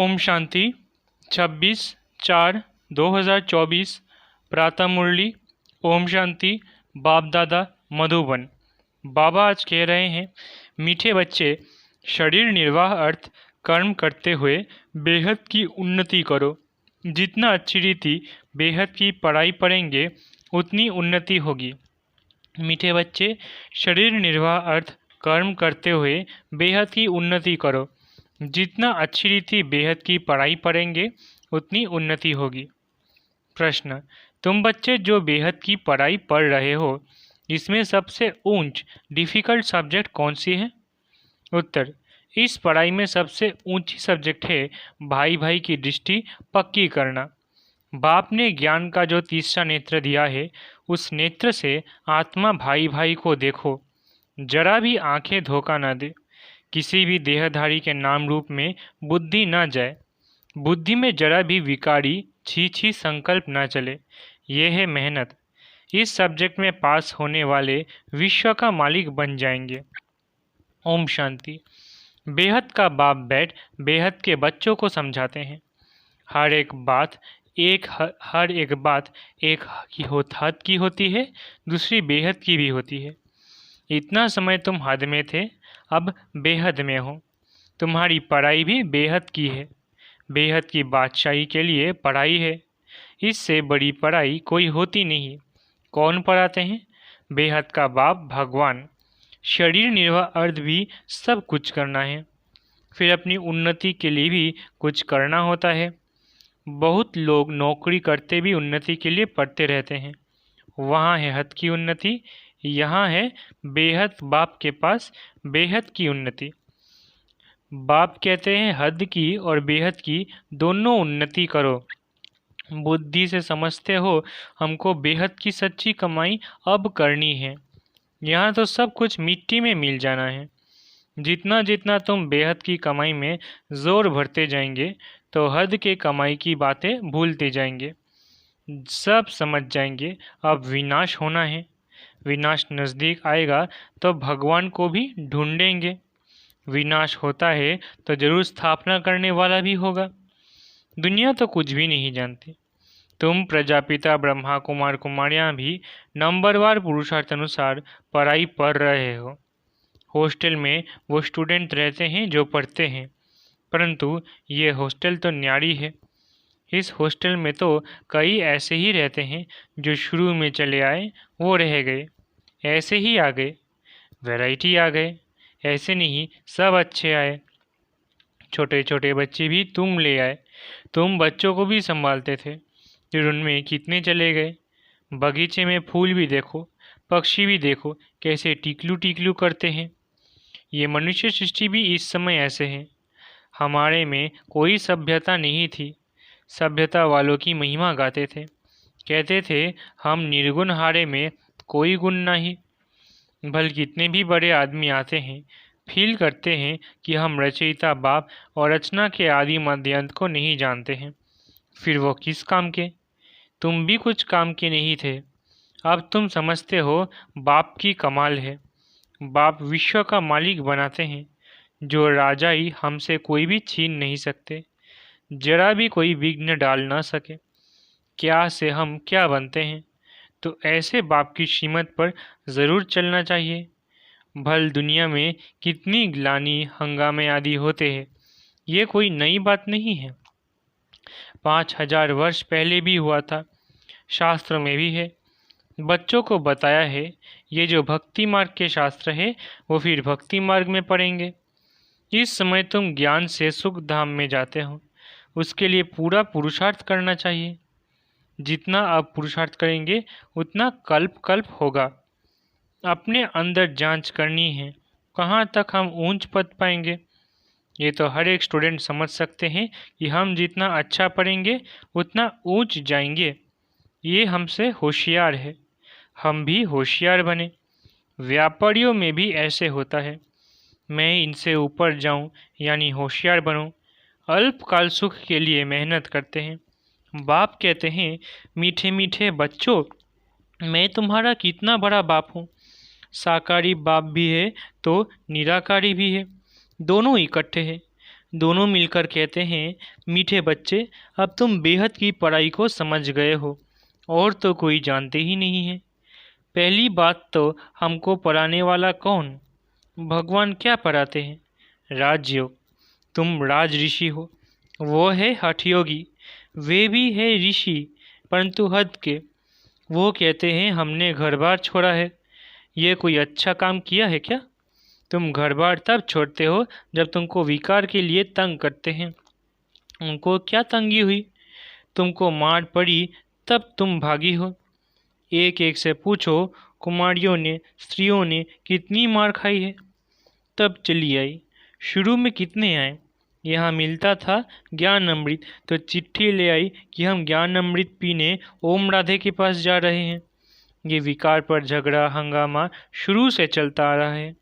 ओम शांति 26/4/2024 प्रातः मुरली। ओम शांति। बाप दादा मधुबन। बाबा आज कह रहे हैं, मीठे बच्चे, शरीर निर्वाह अर्थ कर्म करते हुए बेहद की उन्नति करो। जितना अच्छी रीति बेहद की पढ़ाई पढ़ेंगे उतनी उन्नति होगी। मीठे बच्चे, शरीर निर्वाह अर्थ कर्म करते हुए बेहद की उन्नति करो। जितना अच्छी रीति बेहद की पढ़ाई पढ़ेंगे उतनी उन्नति होगी। प्रश्न, तुम बच्चे जो बेहद की पढ़ाई पढ़ रहे हो, इसमें सबसे ऊंच डिफ़िकल्ट सब्जेक्ट कौन सी है? उत्तर, इस पढ़ाई में सबसे ऊंची सब्जेक्ट है भाई भाई की दृष्टि पक्की करना। बाप ने ज्ञान का जो तीसरा नेत्र दिया है, उस नेत्र से आत्मा भाई भाई को देखो। जरा भी आंखें धोखा न दे। किसी भी देहधारी के नाम रूप में बुद्धि न जाए। बुद्धि में जरा भी विकारी छी संकल्प न चले। यह है मेहनत। इस सब्जेक्ट में पास होने वाले विश्व का मालिक बन जाएंगे। ओम शांति। बेहद का बाप बैठ बेहद के बच्चों को समझाते हैं। हर एक बात एक हद की होती है, दूसरी बेहद की भी होती है। इतना समय तुम हद में थे, अब बेहद में हो। तुम्हारी पढ़ाई भी बेहद की है। बेहद की बादशाही के लिए पढ़ाई है। इससे बड़ी पढ़ाई कोई होती नहीं। कौन पढ़ाते हैं? बेहद का बाप भगवान। शरीर निर्वाह अर्थ भी सब कुछ करना है, फिर अपनी उन्नति के लिए भी कुछ करना होता है। बहुत लोग नौकरी करते भी उन्नति के लिए पढ़ते रहते हैं। वहाँ है हद की उन्नति, यहाँ है बेहद बाप के पास बेहद की उन्नति। बाप कहते हैं हद की और बेहद की दोनों उन्नति करो। बुद्धि से समझते हो हमको बेहद की सच्ची कमाई अब करनी है। यहाँ तो सब कुछ मिट्टी में मिल जाना है। जितना जितना तुम बेहद की कमाई में जोर भरते जाएंगे तो हद के कमाई की बातें भूलते जाएंगे। सब समझ जाएंगे अब विनाश होना है। विनाश नज़दीक आएगा तो भगवान को भी ढूंढेंगे। विनाश होता है तो जरूर स्थापना करने वाला भी होगा। दुनिया तो कुछ भी नहीं जानती। तुम प्रजापिता ब्रह्मा कुमार कुमारियाँ भी नंबरवार पुरुषार्थ अनुसार पढ़ाई पढ़ रहे हो। हॉस्टल में वो स्टूडेंट रहते हैं जो पढ़ते हैं, परंतु ये हॉस्टल तो न्यारी है। इस हॉस्टल में तो कई ऐसे ही रहते हैं जो शुरू में चले आए वो रह गए, ऐसे ही आ गए, वैरायटी आ गए। ऐसे नहीं सब अच्छे आए। छोटे छोटे बच्चे भी तुम ले आए। तुम बच्चों को भी संभालते थे, फिर उनमें कितने चले गए। बगीचे में फूल भी देखो, पक्षी भी देखो, कैसे टिकलू टिकलू करते हैं। ये मनुष्य सृष्टि भी इस समय ऐसे है। हमारे में कोई सभ्यता नहीं थी। सभ्यता वालों की महिमा गाते थे, कहते थे हम निर्गुण हारे में कोई गुण नहीं। भल कितने भी बड़े आदमी आते हैं, फील करते हैं कि हम रचयिता बाप और रचना के आदि मध्यांत को नहीं जानते हैं। फिर वो किस काम के? तुम भी कुछ काम के नहीं थे। अब तुम समझते हो बाप की कमाल है। बाप विश्व का मालिक बनाते हैं। जो राजाई हमसे कोई भी छीन नहीं सकते। जरा भी कोई विघ्न डाल ना सके। क्या से हम क्या बनते हैं। तो ऐसे बाप की श्रीमत पर ज़रूर चलना चाहिए। भल दुनिया में कितनी ग्लानि हंगामे आदि होते हैं, ये कोई नई बात नहीं है। 5000 वर्ष पहले भी हुआ था। शास्त्र में भी है। बच्चों को बताया है। ये जो भक्ति मार्ग के शास्त्र है वो फिर भक्ति मार्ग में पढ़ेंगे। इस समय तुम ज्ञान से सुख धाम में जाते हो, उसके लिए पूरा पुरुषार्थ करना चाहिए। जितना आप पुरुषार्थ करेंगे उतना कल्प कल्प होगा। अपने अंदर जांच करनी है, कहाँ तक हम ऊंच पद पाएंगे। ये तो हर एक स्टूडेंट समझ सकते हैं कि हम जितना अच्छा पढ़ेंगे उतना ऊंच जाएंगे। ये हमसे होशियार है, हम भी होशियार बने। व्यापारियों में भी ऐसे होता है। मैं इनसे ऊपर जाऊं यानी होशियार बनूं। अल्पकाल सुख के लिए मेहनत करते हैं। बाप कहते हैं, मीठे मीठे बच्चों, मैं तुम्हारा कितना बड़ा बाप हूँ। साकारी बाप भी है तो निराकारी भी है, दोनों इकट्ठे हैं। दोनों मिलकर कहते हैं, मीठे बच्चे, अब तुम बेहद की पढ़ाई को समझ गए हो और तो कोई जानते ही नहीं है। पहली बात तो हमको पढ़ाने वाला कौन? भगवान क्या पढ़ाते हैं? राजयोग। तुम राज ऋषि हो, वो है हठयोगी। वे भी है ऋषि, परंतु हद के। वो कहते हैं हमने घर बार छोड़ा है। ये कोई अच्छा काम किया है क्या? तुम घर बार तब छोड़ते हो जब तुमको विकार के लिए तंग करते हैं। उनको क्या तंगी हुई? तुमको मार पड़ी तब तुम भागी हो। एक एक से पूछो, कुमारियों ने, स्त्रियों ने कितनी मार खाई है, तब चली आई। शुरू में कितने आए? यहाँ मिलता था ज्ञान अमृत तो चिट्ठी ले आई कि हम ज्ञान अमृत पीने ओम राधे के पास जा रहे हैं। ये विकार पर झगड़ा हंगामा शुरू से चलता आ रहा है।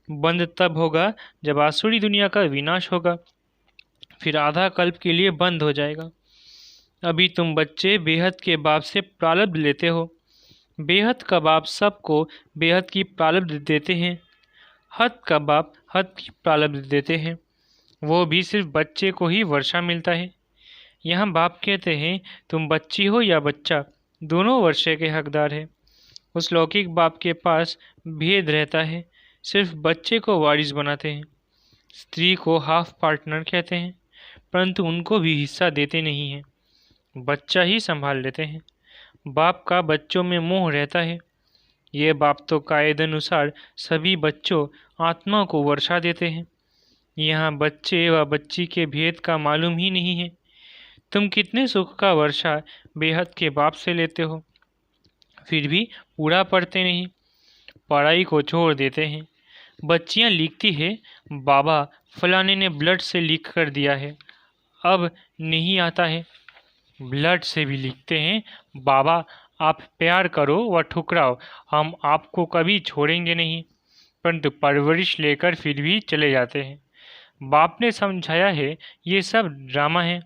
बंद तब होगा जब आसुरी दुनिया का विनाश होगा, फिर आधा कल्प के लिए बंद हो जाएगा। अभी तुम बच्चे बेहद के बाप से प्रारब्ध लेते हो। बेहद का बाप सबको बेहद की प्रारब्ध देते हैं। हद का बाप हद की प्रारब्ध देते हैं, वो भी सिर्फ बच्चे को ही वर्षा मिलता है। यहाँ बाप कहते हैं तुम बच्ची हो या बच्चा, दोनों वर्षे के हकदार है। उस लौकिक बाप के पास भेद रहता है, सिर्फ बच्चे को वारिस बनाते हैं। स्त्री को हाफ पार्टनर कहते हैं, परंतु उनको भी हिस्सा देते नहीं हैं, बच्चा ही संभाल लेते हैं। बाप का बच्चों में मोह रहता है। ये बाप तो कायदे सभी बच्चों आत्मा को वर्षा देते हैं। यहाँ बच्चे व बच्ची के भेद का मालूम ही नहीं है। तुम कितने सुख का वर्षा बेहद के बाप से लेते हो, फिर भी पूरा पढ़ते नहीं, पढ़ाई को छोड़ देते हैं। बच्चियाँ लिखती है, बाबा फलाने ने ब्लड से लिख कर दिया है, अब नहीं आता है। ब्लड से भी लिखते हैं, बाबा आप प्यार करो व ठुकराओ, हम आपको कभी छोड़ेंगे नहीं, परंतु परवरिश लेकर फिर भी चले जाते हैं। बाप ने समझाया है ये सब ड्रामा है।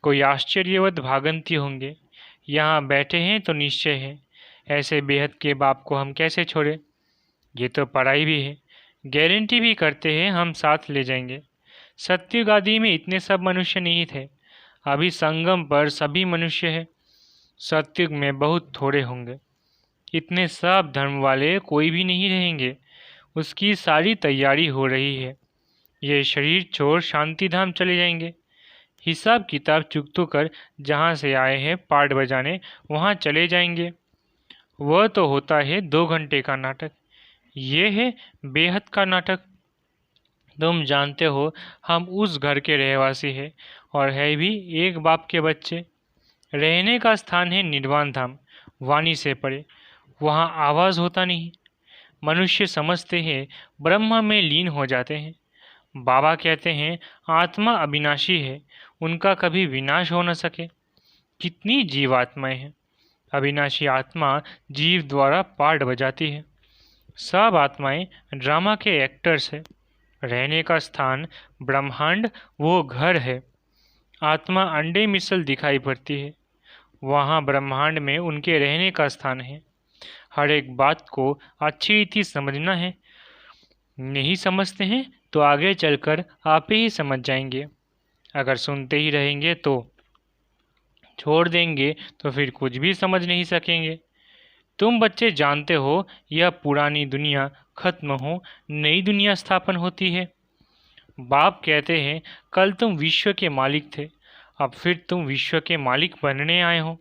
कोई आश्चर्यवत भागंती होंगे, यहाँ बैठे हैं तो निश्चय है। ऐसे बेहद के बाप को हम कैसे छोड़ें? ये तो पढ़ाई भी है, गारंटी भी करते हैं हम साथ ले जाएंगे। सत्ययुग आदि में इतने सब मनुष्य नहीं थे, अभी संगम पर सभी मनुष्य है। सत्ययुग में बहुत थोड़े होंगे, इतने सब धर्म वाले कोई भी नहीं रहेंगे। उसकी सारी तैयारी हो रही है। ये शरीर छोड़ शांति धाम चले जाएंगे। हिसाब किताब चुकतो कर जहाँ से आए हैं पाठ बजाने वहाँ चले जाएंगे। वह तो होता है 2 घंटे का नाटक, ये है बेहद का नाटक। तुम जानते हो हम उस घर के रहवासी हैं और है भी एक बाप के बच्चे। रहने का स्थान है निर्वाण धाम, वाणी से परे। वहाँ आवाज़ होता नहीं। मनुष्य समझते हैं ब्रह्म में लीन हो जाते हैं। बाबा कहते हैं आत्मा अविनाशी है, उनका कभी विनाश हो न सके। कितनी जीवात्माएं हैं। अविनाशी आत्मा जीव द्वारा पाठ बजाती है। सब आत्माएं ड्रामा के एक्टर्स है। रहने का स्थान ब्रह्मांड वो घर है। आत्मा अंडे मिसल दिखाई पड़ती है, वहाँ ब्रह्मांड में उनके रहने का स्थान है। हर एक बात को अच्छी रीति समझना है। नहीं समझते हैं तो आगे चलकर आप ही समझ जाएंगे। अगर सुनते ही रहेंगे तो छोड़ देंगे तो फिर कुछ भी समझ नहीं सकेंगे। तुम बच्चे जानते हो यह पुरानी दुनिया खत्म हो, नई दुनिया स्थापन होती है। बाप कहते हैं कल तुम विश्व के मालिक थे, अब फिर तुम विश्व के मालिक बनने आए हो।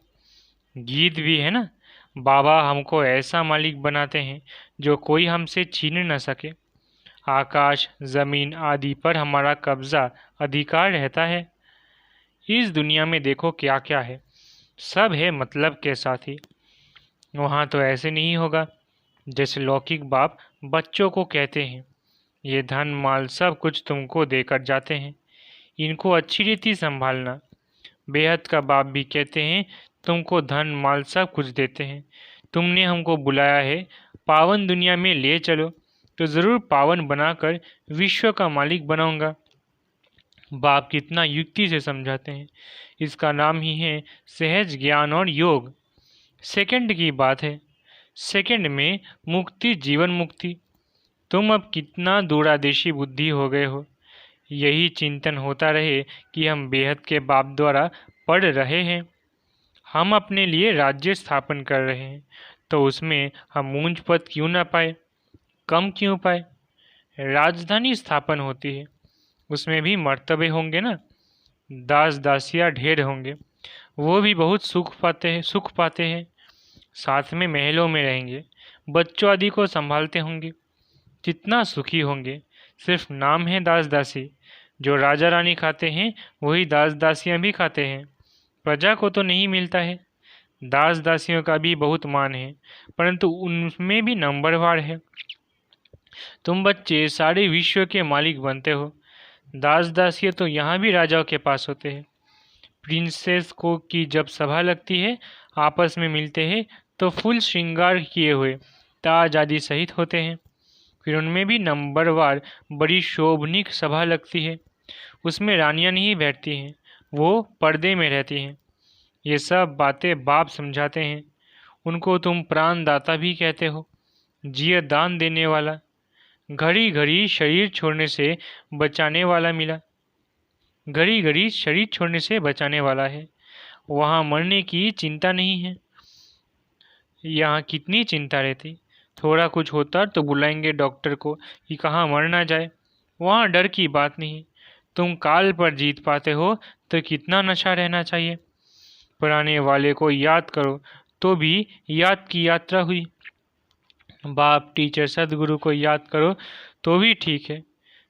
गीत भी है ना, बाबा हमको ऐसा मालिक बनाते हैं जो कोई हमसे छीन न सके। आकाश जमीन आदि पर हमारा कब्जा अधिकार रहता है। इस दुनिया में देखो क्या क्या है, सब है मतलब के साथ ही। वहाँ तो ऐसे नहीं होगा जैसे लौकिक बाप बच्चों को कहते हैं ये धन माल सब कुछ तुमको देकर जाते हैं, इनको अच्छी रीति संभालना। बेहद का बाप भी कहते हैं तुमको धन माल सब कुछ देते हैं, तुमने हमको बुलाया है पावन दुनिया में ले चलो तो ज़रूर पावन बनाकर विश्व का मालिक बनाऊंगा। बाप कितना युक्ति से समझाते हैं। इसका नाम ही है सहज ज्ञान और योग। सेकंड की बात है, सेकंड में मुक्ति जीवन मुक्ति। तुम अब कितना दूरादेशी बुद्धि हो गए हो। यही चिंतन होता रहे कि हम बेहद के बाप द्वारा पढ़ रहे हैं, हम अपने लिए राज्य स्थापन कर रहे हैं, तो उसमें हम मूंज पद क्यों ना पाए, कम क्यों पाए। राजधानी स्थापन होती है, उसमें भी मर्तबे होंगे ना, दास दासियाँ ढेर होंगे, वो भी बहुत सुख पाते हैं। साथ में महलों में रहेंगे, बच्चों आदि को संभालते होंगे, कितना सुखी होंगे। सिर्फ नाम है दास दासी, जो राजा रानी खाते हैं वही दास दासियां भी खाते हैं, प्रजा को तो नहीं मिलता है। दास दासियों का भी बहुत मान है, परंतु उनमें भी नंबरवार है। तुम बच्चे सारे विश्व के मालिक बनते हो, दास दासियां तो यहाँ भी राजाओं के पास होते हैं। प्रिंसेस को की जब सभा लगती है, आपस में मिलते हैं तो फुल श्रृंगार किए हुए ताज आदि सहित होते हैं। फिर उनमें भी नंबरवार बड़ी शोभनीक सभा लगती है, उसमें रानियां नहीं बैठती हैं, वो पर्दे में रहती हैं। ये सब बातें बाप समझाते हैं। उनको तुम प्राण दाता भी कहते हो, जिय दान देने वाला। घड़ी घड़ी शरीर छोड़ने से बचाने वाला मिला, घड़ी घड़ी शरीर छोड़ने से बचाने वाला है। वहाँ मरने की चिंता नहीं है, यहाँ कितनी चिंता रहती। थोड़ा कुछ होता तो बुलाएंगे डॉक्टर को कि कहाँ मर ना जाए, वहाँ डर की बात नहीं। तुम काल पर जीत पाते हो तो कितना नशा रहना चाहिए। पुराने वाले को याद करो तो भी याद की यात्रा हुई, बाप टीचर सदगुरु को याद करो तो भी ठीक है।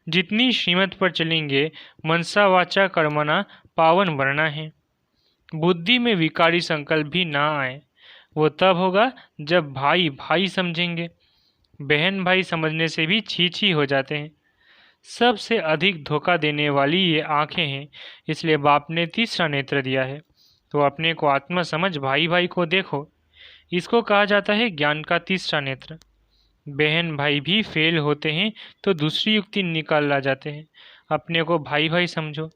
जितनी श्रीमत पर चलेंगे, मनसा वाचा कर्मणा पावन बनना है। बुद्धि में विकारी संकल्प भी ना आए, वो तब होगा जब भाई भाई समझेंगे। बहन भाई समझने से भी छी छी हो जाते हैं। सबसे अधिक धोखा देने वाली ये आंखें हैं, इसलिए बाप ने तीसरा नेत्र दिया है। तो अपने को आत्मा समझ भाई भाई को देखो, इसको कहा जाता है ज्ञान का तीसरा नेत्र। बहन भाई भी फेल होते हैं तो दूसरी युक्ति निकाल ला जाते हैं। अपने को भाई भाई समझो,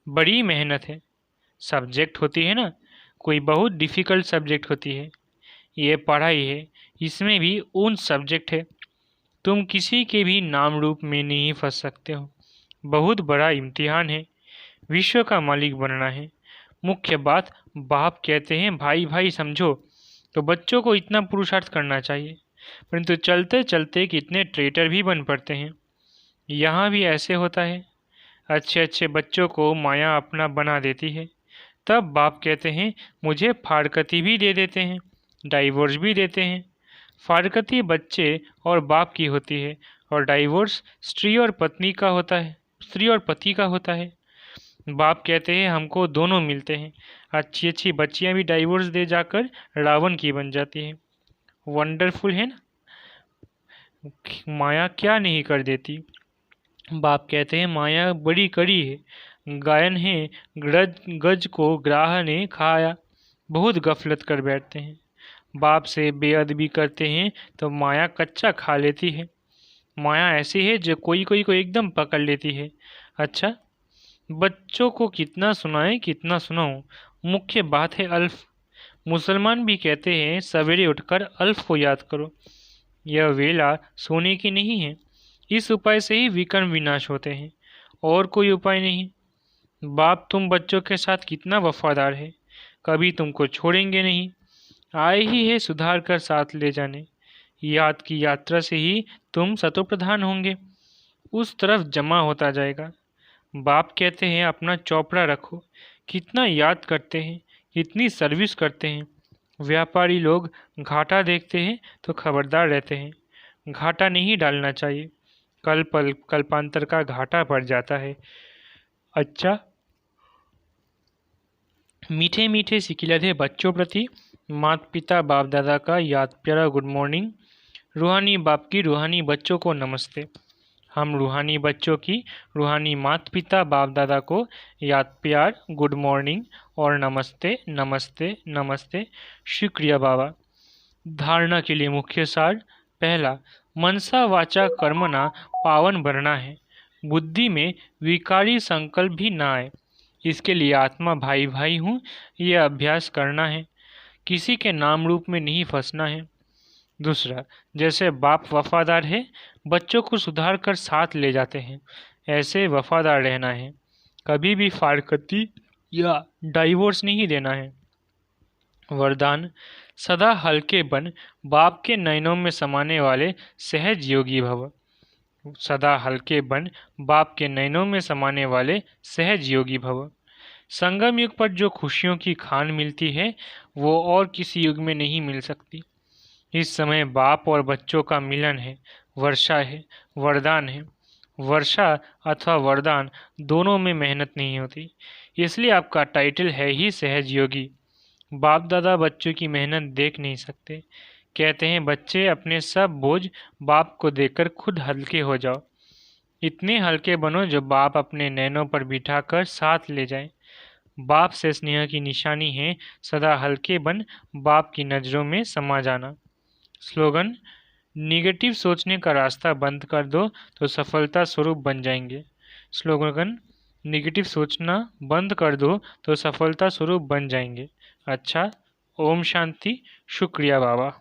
बड़ी मेहनत है। सब्जेक्ट होती है ना, कोई बहुत डिफ़िकल्ट सब्जेक्ट होती है, ये पढ़ाई है, इसमें भी उन सब्जेक्ट है। तुम किसी के भी नाम रूप में नहीं फंस सकते हो। बहुत बड़ा इम्तिहान है, विश्व का मालिक बनना है। मुख्य बात बाप कहते हैं भाई भाई समझो, तो बच्चों को इतना पुरुषार्थ करना चाहिए। परंतु चलते चलते कितने ट्रेटर भी बन पड़ते हैं। यहाँ भी ऐसे होता है, अच्छे अच्छे बच्चों को माया अपना बना देती है। तब बाप कहते हैं मुझे फारकती भी दे देते हैं, डाइवोर्स भी देते हैं। फारकती बच्चे और बाप की होती है, और डाइवोर्स स्त्री और पत्नी का होता है, स्त्री और पति का होता है। बाप कहते हैं हमको दोनों मिलते हैं। अच्छी अच्छी बच्चियां भी डाइवोर्स दे जाकर रावण की बन जाती हैं। वंडरफुल है ना, माया क्या नहीं कर देती। बाप कहते हैं माया बड़ी कड़ी है, गायन है गज को ग्राह ने खाया। बहुत गफलत कर बैठते हैं, बाप से बेअदबी करते हैं तो माया कच्चा खा लेती है। माया ऐसी है जो कोई कोई को एकदम पकड़ लेती है। अच्छा, बच्चों को कितना सुनाए कितना सुनाऊं, मुख्य बात है अल्फ। मुसलमान भी कहते हैं सवेरे उठकर अल्फ को याद करो। यह वेला सोने की नहीं है, इस उपाय से ही विकर्म विनाश होते हैं, और कोई उपाय नहीं। बाप तुम बच्चों के साथ कितना वफादार है, कभी तुमको छोड़ेंगे नहीं। आए ही है सुधार कर साथ ले जाने। याद की यात्रा से ही तुम सतोप्रधान होंगे, उस तरफ जमा होता जाएगा। बाप कहते हैं अपना चौपड़ा रखो, कितना याद करते हैं, कितनी सर्विस करते हैं। व्यापारी लोग घाटा देखते हैं तो खबरदार रहते हैं, घाटा नहीं डालना चाहिए, कल्पांतर का घाटा पड़ जाता है। अच्छा, मीठे मीठे सिकिलधे बच्चों प्रति माता पिता बाप दादा का याद प्यारा गुड मॉर्निंग। रूहानी बाप की रूहानी बच्चों को नमस्ते। हम रूहानी बच्चों की रूहानी माता पिता बाप दादा को याद प्यार गुड मॉर्निंग और नमस्ते नमस्ते नमस्ते। शुक्रिया बाबा। धारणा के लिए मुख्य सार, पहला, मनसा वाचा कर्मणा पावन बनना है। बुद्धि में विकारी संकल्प भी ना आए, इसके लिए आत्मा भाई भाई हूँ ये अभ्यास करना है। किसी के नाम रूप में नहीं फंसना है। दूसरा, जैसे बाप वफादार है, बच्चों को सुधार कर साथ ले जाते हैं, ऐसे वफादार रहना है। कभी भी फारकती या डाइवोर्स नहीं देना है। वरदान, सदा हल्के बन, बाप के नयनों में समाने वाले सहज योगी भव। सदा हल्के बन, बाप के नयनों में समाने वाले सहज योगी भव। संगम युग पर जो खुशियों की खान मिलती है वो और किसी युग में नहीं मिल सकती। इस समय बाप और बच्चों का मिलन है, वर्षा है, वरदान है। वर्षा अथवा वरदान दोनों में मेहनत नहीं होती, इसलिए आपका टाइटल है ही सहज योगी। बाप दादा बच्चों की मेहनत देख नहीं सकते। कहते हैं बच्चे अपने सब बोझ बाप को देकर खुद हल्के हो जाओ। इतने हल्के बनो जो बाप अपने नैनों पर बिठाकर साथ ले जाए। बाप से स्नेह की निशानी है सदा हल्के बन, बाप की नज़रों में समा जाना। स्लोगन, निगेटिव सोचने का रास्ता बंद कर दो तो सफलता स्वरूप बन जाएंगे। स्लोगन, निगेटिव सोचना बंद कर दो तो सफलता स्वरूप बन जाएंगे। अच्छा, ओम शांति। शुक्रिया बाबा।